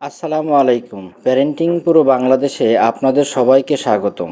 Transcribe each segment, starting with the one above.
আসসালামু আলাইকুম। প্যারেন্টিং পুরো বাংলাদেশে আপনাদের সবাইকে স্বাগতম।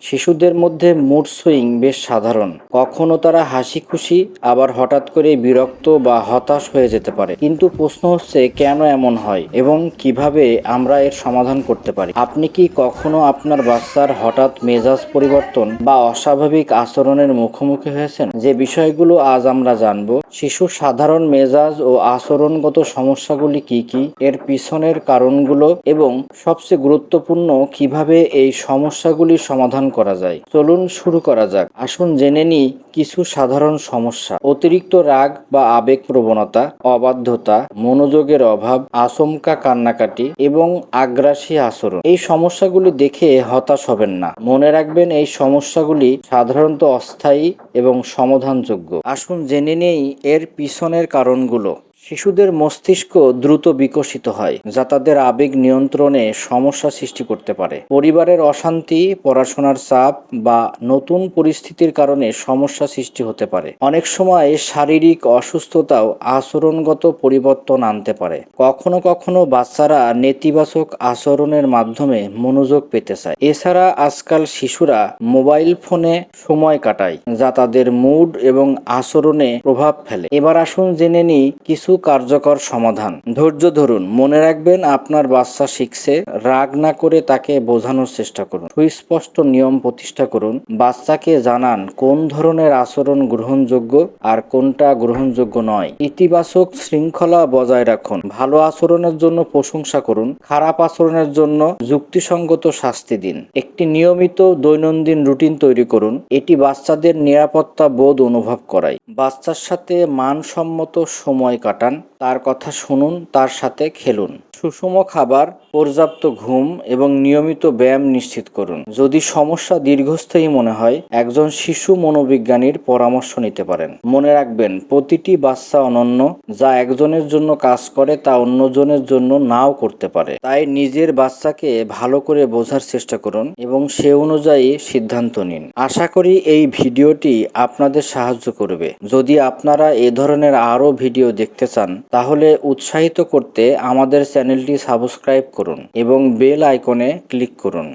শিশুদের মধ্যে মুড সুইং বেশ সাধারণ। কখনো তারা হাসি খুশি, আবার হঠাৎ করে বিরক্ত বা হতাশ হয়ে যেতে পারে। কিন্তু প্রশ্ন হচ্ছে কেন এমন হয় এবং কিভাবে আমরা এর সমাধান করতে পারি। আপনি কি কখনো আপনার বাচ্চার হঠাৎ মেজাজ পরিবর্তন বা অস্বাভাবিক আচরণের মুখোমুখি হয়েছেন? যে বিষয়গুলো আজ আমরা জানব। শিশুর সাধারণ মেজাজ ও আচরণগত সমস্যাগুলি কি কি, এর পিছনের কারণগুলো এবং সবচেয়ে গুরুত্বপূর্ণ কিভাবে এই সমস্যাগুলির সমাধান করা যায়। চলুন শুরু করা যাক। আসুন জেনে নিই কিছু সাধারণ সমস্যা। অতিরিক্ত রাগ বা আবেগ প্রবণতা, অবাধ্যতা, মনোযোগের অভাব, আচমকা কান্নাকাটি এবং আগ্রাসী আচরণ। এই সমস্যাগুলি দেখে হতাশ হবেন না। মনে রাখবেন এই সমস্যাগুলি সাধারণত অস্থায়ী এবং সমাধানযোগ্য। আসুন জেনে নেই এর পিছনের কারণগুলো। শিশুদের মস্তিষ্ক দ্রুত বিকশিত হয়, যা তাদের আবেগ নিয়ন্ত্রণে সমস্যা সৃষ্টি করতে পারে। পরিবারের অশান্তি, পড়াশোনার চাপ বা নতুন পরিস্থিতির কারণে সমস্যা সৃষ্টি হতে পারে। অনেক সময় শারীরিক অসুস্থতাও আচরণগত পরিবর্তন আনতে পারে। কখনো কখনো বাচ্চারা নেতিবাচক আচরণের মাধ্যমে মনোযোগ পেতে চায়। এছাড়া আজকাল শিশুরা মোবাইল ফোনে সময় কাটায়, যা তাদের মুড এবং আচরণে প্রভাব ফেলে। এবার আসুন জেনে নিই কিছু কার্যকর সমাধান। ধৈর্য ধরুন। মনে রাখবেন আপনার বাচ্চা শিখছে। রাগ না করে তাকে বোঝানোর চেষ্টা করুন। সুস্পষ্ট নিয়ম প্রতিষ্ঠা করুন। বাচ্চাকে জানান কোন ধরনের আচরণ গ্রহণযোগ্য আর কোনটা গ্রহণযোগ্য নয়। ইতিবাচক শৃঙ্খলা বজায় রাখুন। ভালো আচরণের জন্য প্রশংসা করুন, খারাপ আচরণের জন্য যুক্তিসঙ্গত শাস্তি দিন। একটি নিয়মিত দৈনন্দিন রুটিন তৈরি করুন। এটি বাচ্চাদের নিরাপত্তা বোধ অনুভব করায়। বাচ্চার সাথে মানসম্মত সময় কাটান, তার কথা শুনুন, তার সাথে খেলুন। সুষম খাবার, পর্যাপ্ত ঘুম এবং নিয়মিত ব্যায়াম নিশ্চিত করুন। যদি সমস্যা দীর্ঘস্থায়ী মনে হয়, একজন শিশু মনোবিজ্ঞানীর পরামর্শ নিতে পারেন। মনে রাখবেন প্রতিটি বাচ্চা অনন্য। যা একজনের জন্য কাজ করে তা অন্যজনের জন্য নাও করতে পারে। তাই নিজের বাচ্চাকে ভালো করে বোঝার চেষ্টা করুন এবং সে অনুযায়ী সিদ্ধান্ত নিন। আশা করি এই ভিডিওটি আপনাদের সাহায্য করবে। যদি আপনারা এ ধরনের আরও ভিডিও দেখতে চান, তাহলে উৎসাহিত করতে আমাদের চ্যানেলটি সাবস্ক্রাইব করুন এবং বেল আইকনে ক্লিক করুন।